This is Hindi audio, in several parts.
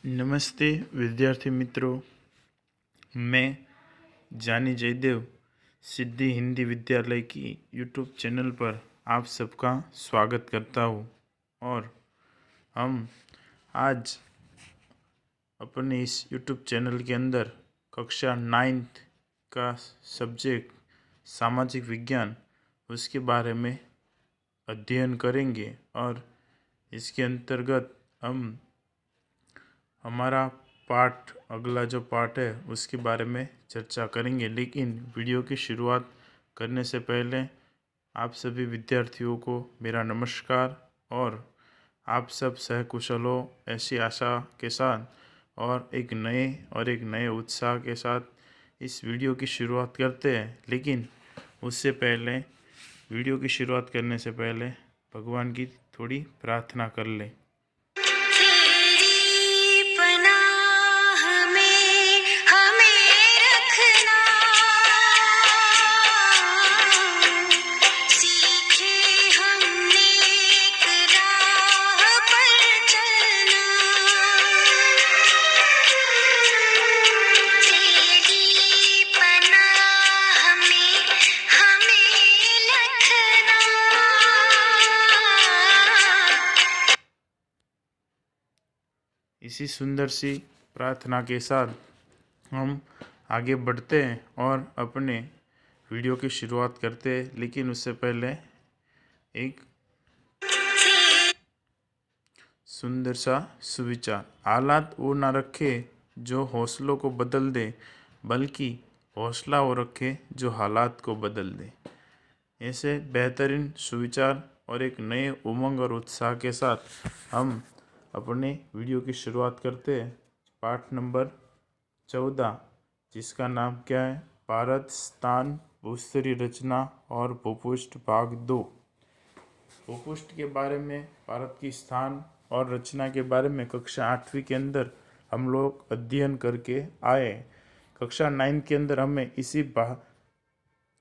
नमस्ते विद्यार्थी मित्रों, मैं जानी जयदेव सिद्धि हिंदी विद्यालय की यूट्यूब चैनल पर आप सबका स्वागत करता हूँ। और हम आज अपने इस यूट्यूब चैनल के अंदर कक्षा 9th का सब्जेक्ट सामाजिक विज्ञान उसके बारे में अध्ययन करेंगे। और इसके अंतर्गत हम हमारा अगला जो पाठ है उसके बारे में चर्चा करेंगे। लेकिन वीडियो की शुरुआत करने से पहले आप सभी विद्यार्थियों को मेरा नमस्कार और आप सब सहकुशल हो ऐसी आशा के साथ और एक नए उत्साह के साथ इस वीडियो की शुरुआत करते हैं। लेकिन उससे पहले वीडियो की शुरुआत करने से पहले भगवान की थोड़ी प्रार्थना कर लें। इसी सुंदर सी प्रार्थना के साथ हम आगे बढ़ते हैं और अपने वीडियो की शुरुआत करते हैं। लेकिन उससे पहले एक सुंदर सा सुविचार। हालात वो ना रखे जो हौसलों को बदल दे, बल्कि हौसला वो रखे जो हालात को बदल दे। ऐसे बेहतरीन सुविचार और एक नए उमंग और उत्साह के साथ हम अपने वीडियो की शुरुआत करते हैं। पाठ नंबर 14 जिसका नाम क्या है? भारत स्थान भूस्तरीय रचना और भूपृष्ठ भाग 2। भूपृष्ठ के बारे में, भारत की स्थान और रचना के बारे में कक्षा 8वीं के अंदर हम लोग अध्ययन करके आए। कक्षा 9 के अंदर हमें इसी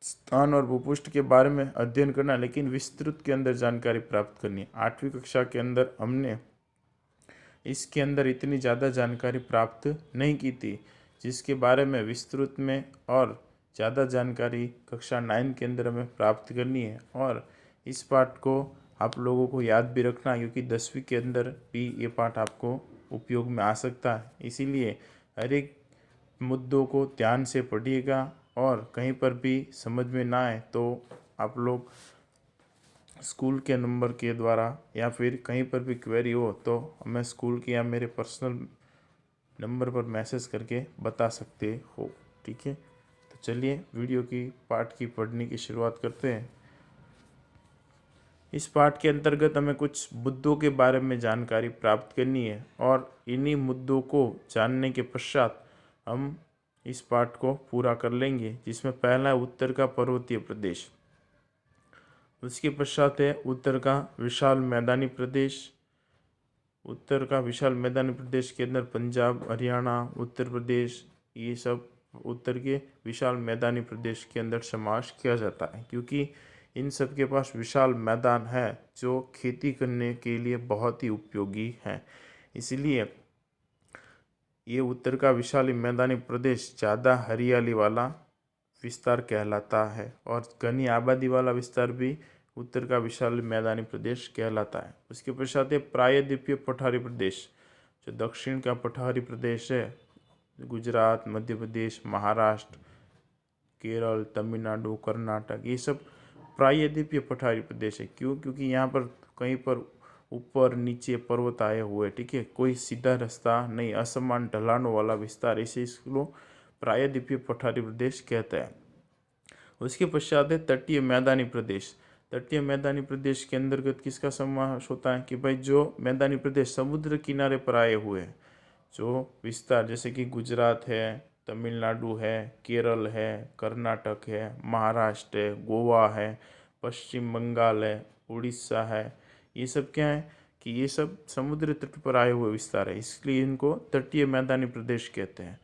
स्थान और भूपृष्ठ के बारे में अध्ययन करना, लेकिन विस्तृत के अंदर जानकारी प्राप्त करनी है। 8वीं कक्षा के अंदर हमने इसके अंदर इतनी ज़्यादा जानकारी प्राप्त नहीं की थी, जिसके बारे में विस्तृत में और ज़्यादा जानकारी कक्षा 9 के अंदर हमें प्राप्त करनी है। और इस पाठ को आप लोगों को याद भी रखना, क्योंकि 10वीं के अंदर भी ये पाठ आपको उपयोग में आ सकता है। इसीलिए हर एक मुद्दों को ध्यान से पढ़िएगा और कहीं पर भी समझ में ना आए तो आप लोग स्कूल के नंबर के द्वारा या फिर कहीं पर भी क्वेरी हो तो हमें स्कूल के या मेरे पर्सनल नंबर पर मैसेज करके बता सकते हो। ठीक है, तो चलिए वीडियो की पाठ की पढ़ने की शुरुआत करते हैं। इस पाठ के अंतर्गत हमें कुछ मुद्दों के बारे में जानकारी प्राप्त करनी है और इन्हीं मुद्दों को जानने के पश्चात हम इस पाठ को पूरा कर लेंगे, जिसमें पहला है उत्तर का पर्वतीय प्रदेश। उसके पश्चात है उत्तर का विशाल मैदानी प्रदेश। उत्तर का विशाल मैदानी प्रदेश के अंदर पंजाब, हरियाणा, उत्तर प्रदेश, ये सब उत्तर के विशाल मैदानी प्रदेश के अंदर समावेश किया जाता है, क्योंकि इन सब के पास विशाल मैदान है जो खेती करने के लिए बहुत ही उपयोगी है। इसलिए ये उत्तर का विशाल मैदानी प्रदेश ज़्यादा हरियाली वाला विस्तार कहलाता है और घनी आबादी वाला विस्तार भी उत्तर का विशाल मैदानी प्रदेश कहलाता है। उसके पश्चात है प्रायद्वीपीय पठारी प्रदेश। जो दक्षिण का पठारी प्रदेश है, गुजरात, मध्य प्रदेश, महाराष्ट्र, केरल, तमिलनाडु, कर्नाटक, ये सब प्रायद्वीपीय पठारी प्रदेश है। क्यों? क्योंकि यहाँ पर कहीं पर ऊपर नीचे पर्वत आए हुए, ठीक है, कोई सीधा रास्ता नहीं, असमान ढलानों वाला विस्तार, इसे इसको प्रायद्वीपीय पठारी प्रदेश कहते हैं। उसके पश्चात है तटीय मैदानी प्रदेश। तटीय मैदानी प्रदेश के अंतर्गत किसका समावेश होता है कि भाई जो मैदानी प्रदेश समुद्र किनारे पर आए हुए हैं, जो विस्तार जैसे कि गुजरात है, तमिलनाडु है, केरल है, कर्नाटक है, महाराष्ट्र है, गोवा है, पश्चिम बंगाल है, उड़ीसा है, ये सब क्या है कि ये सब समुद्र तट पर आए हुए विस्तार है, इसलिए इनको तटीय मैदानी प्रदेश कहते हैं।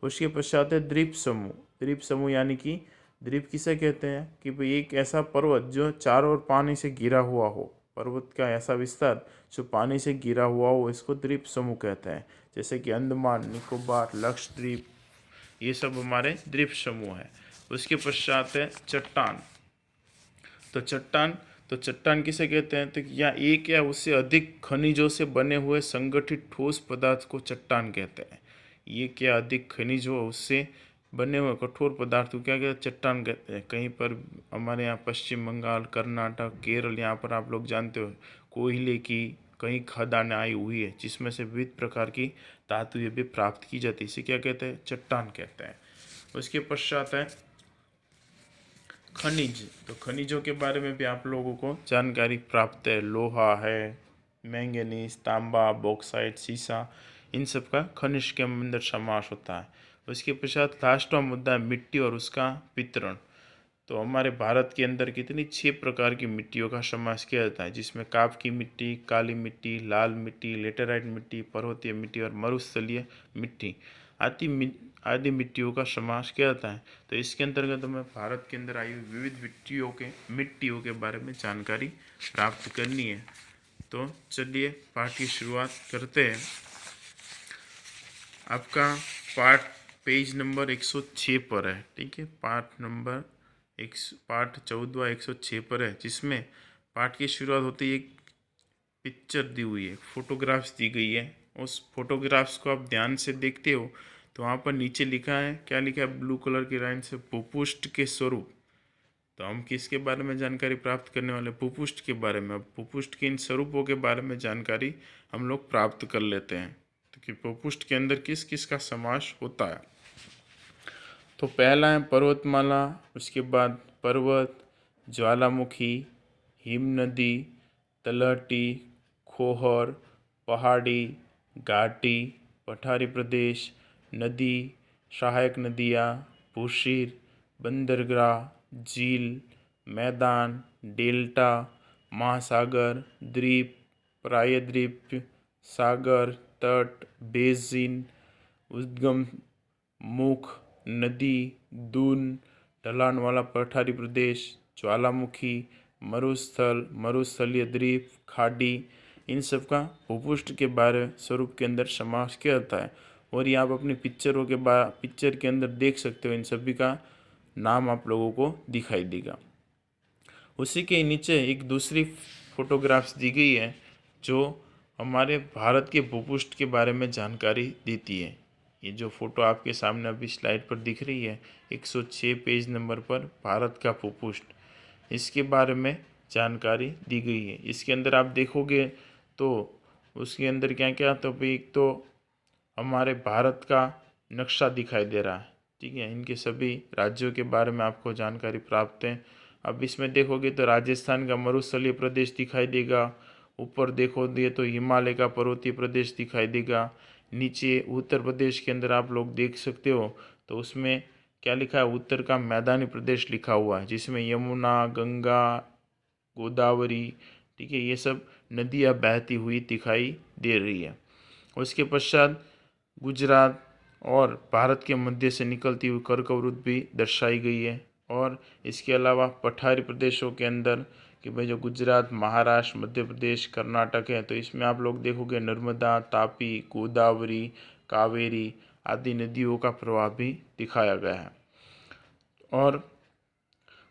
उसके पश्चात है द्वीप समूह। द्वीप समूह यानी कि द्वीप किसे कहते हैं कि भाई एक ऐसा पर्वत जो चारों ओर पानी से घिरा हुआ हो, पर्वत का ऐसा विस्तार जो पानी से घिरा हुआ हो इसको द्वीप समूह कहते हैं। जैसे कि अंडमान निकोबार, लक्षद्वीप, ये सब हमारे द्वीप समूह है। उसके पश्चात है चट्टान। तो चट्टान किसे कहते हैं? तो या एक या उससे अधिक खनिजों से बने हुए संगठित ठोस पदार्थ को चट्टान कहते हैं। ये क्या अधिक खनिजों उससे बने हुए कठोर पदार्थ को क्या कहते हैं? चट्टान कहते हैं। कहीं पर हमारे यहाँ पश्चिम बंगाल, कर्नाटक, केरल, यहाँ पर आप लोग जानते हो कोयले की कई खदानें आई हुई है जिसमें से विविध प्रकार की धातुएं भी प्राप्त की जाती है। इसे क्या कहते हैं? चट्टान कहते हैं। उसके पश्चात है खनिज। तो खनिजों के बारे में भी आप लोगों को जानकारी प्राप्त है। लोहा है, मैंगनीज, तांबा, बॉक्साइट, सीसा, इन सब का खनिज के अंदर समावेश होता है। उसके पश्चात लास्टवा मुद्दा है मिट्टी और उसका वितरण। तो हमारे भारत के अंदर कितनी 6 प्रकार की मिट्टियों का समावेश किया जाता है, जिसमें काप की मिट्टी, काली मिट्टी, लाल मिट्टी, लेटेराइट मिट्टी, पर्वतीय मिट्टी और मरुस्थलीय मिट्टी आदि मिट्टियों का समावेश किया जाता है। तो इसके अंतर्गत हमें भारत के अंदर आई हुई विविध मिट्टियों के बारे में जानकारी प्राप्त करनी है। तो चलिए पाठ की शुरुआत करते हैं। आपका पाठ पेज नंबर 106 पर है, ठीक है। पाठ 14 106 पर है, जिसमें पाठ की शुरुआत होती है। एक पिक्चर दी हुई है, फोटोग्राफ्स दी गई है। उस फोटोग्राफ्स को आप ध्यान से देखते हो तो वहाँ पर नीचे लिखा है, क्या लिखा है? ब्लू कलर की लाइन से भूपुष्ट के स्वरूप। तो हम किसके बारे में जानकारी प्राप्त करने वाले? भूपुष्ट के बारे में। अब भूपुष्ट के इन स्वरूपों के बारे में जानकारी हम लोग प्राप्त कर लेते हैं, तो कि भूपुष्ट के अंदर किस किस का समावेश होता है। तो पहला है पर्वतमाला, उसके बाद पर्वत, ज्वालामुखी, हिम नदी, तलहटी, खोहर, पहाड़ी, घाटी, पठारी प्रदेश, नदी, सहायक नदियाँ, भूशीर, बंदरगाह, झील, मैदान, डेल्टा, महासागर, द्वीप, प्रायद्वीप, सागर, तट, बेसिन, उद्गम मुख, नदी, दून, ढलान वाला पठारी प्रदेश, ज्वालामुखी, मरुस्थल, मरुस्थलीय द्वीप, खाड़ी, इन सब का भूपुष्ट के बारे स्वरूप के अंदर समावेश किया जाता है। और ये आप अपनी पिक्चर के अंदर देख सकते हो, इन सभी का नाम आप लोगों को दिखाई देगा। उसी के नीचे एक दूसरी फोटोग्राफ्स दी गई है जो हमारे भारत के भूपुष्ट के बारे में जानकारी देती है। ये जो फोटो आपके सामने अभी स्लाइड पर दिख रही है, 106 पेज नंबर पर भारत का भूपुष्ट, इसके बारे में जानकारी दी गई है। इसके अंदर आप देखोगे तो उसके अंदर क्या क्या, तो भाई एक तो हमारे भारत का नक्शा दिखाई दे रहा है, ठीक है। इनके सभी राज्यों के बारे में आपको जानकारी प्राप्त है। अब इसमें देखोगे तो राजस्थान का मरुस्थलीय प्रदेश दिखाई देगा, ऊपर देखोगे तो हिमालय का पर्वतीय प्रदेश दिखाई देगा, नीचे उत्तर प्रदेश के अंदर आप लोग देख सकते हो तो उसमें क्या लिखा है? उत्तर का मैदानी प्रदेश लिखा हुआ है, जिसमें यमुना, गंगा, गोदावरी, ठीक है, ये सब नदियाँ बहती हुई दिखाई दे रही है। उसके पश्चात गुजरात और भारत के मध्य से निकलती हुई कर्कवृत्त भी दर्शाई गई है। और इसके अलावा पठारी प्रदेशों के अंदर कि भाई जो गुजरात, महाराष्ट्र, मध्य प्रदेश, कर्नाटक है, तो इसमें आप लोग देखोगे नर्मदा, तापी, गोदावरी, कावेरी आदि नदियों का प्रवाह भी दिखाया गया है। और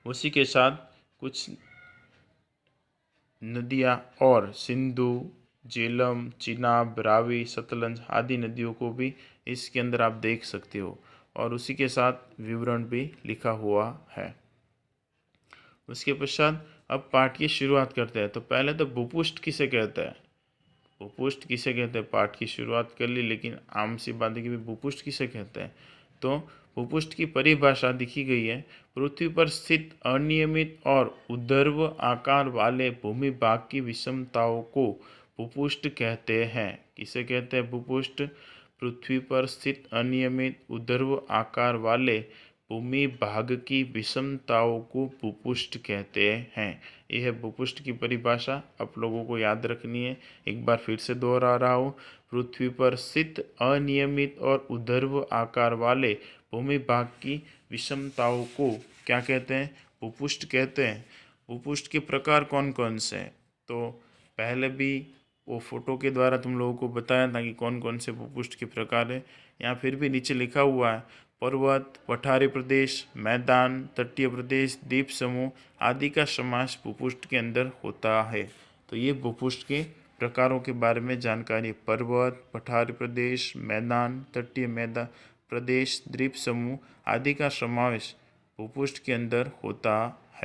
उसी के साथ कुछ नदियाँ और सिंधु, झेलम, चिनाब, रावी, सतलज आदि नदियों को भी इसके अंदर आप देख सकते हो, और उसी के साथ विवरण भी लिखा हुआ है। उसके पश्चात अब पाठ की शुरुआत करते हैं। तो पहले तो भूपुष्ट किसे कहते हैं? भूपुष्ट किसे कहते हैं? पाठ की शुरुआत कर ली, लेकिन आम सी बात है कि भूपुष्ट किसे कहते हैं। तो भूपुष्ट की परिभाषा लिखी गई है, पृथ्वी पर स्थित अनियमित और ऊर्ध्व आकार वाले भूमि भाग की विषमताओं को भूपुष्ट कहते हैं। किसे कहते हैं भूपुष्ट? पृथ्वी पर स्थित अनियमित ऊर्ध्व आकार वाले भूमि भाग की विषमताओं को भूपुष्ट कहते हैं। यह है भूपुष्ट की परिभाषा, आप लोगों को याद रखनी है। एक बार फिर से दोहरा रहा हूँ, पृथ्वी पर स्थित अनियमित और ऊर्ध्व आकार वाले भूमि भाग की विषमताओं को क्या कहते हैं? भूपुष्ट कहते हैं। भूपुष्ट के प्रकार कौन कौन से हैं? तो पहले भी वो फोटो के द्वारा तुम लोगों को बताया था कि कौन कौन से भूपुष्ठ के प्रकार है। यहाँ फिर भी नीचे लिखा हुआ है, पर्वत, पठारी प्रदेश, मैदान, तटीय प्रदेश, द्वीप समूह आदि का समावेश भूपुष्ठ के अंदर होता है। तो ये भूपुष्ठ के प्रकारों के बारे में जानकारी, पर्वत, पठारी प्रदेश, मैदान, तटीय मैदान प्रदेश, द्वीप समूह आदि का समावेश भूपुष्ठ के अंदर होता है।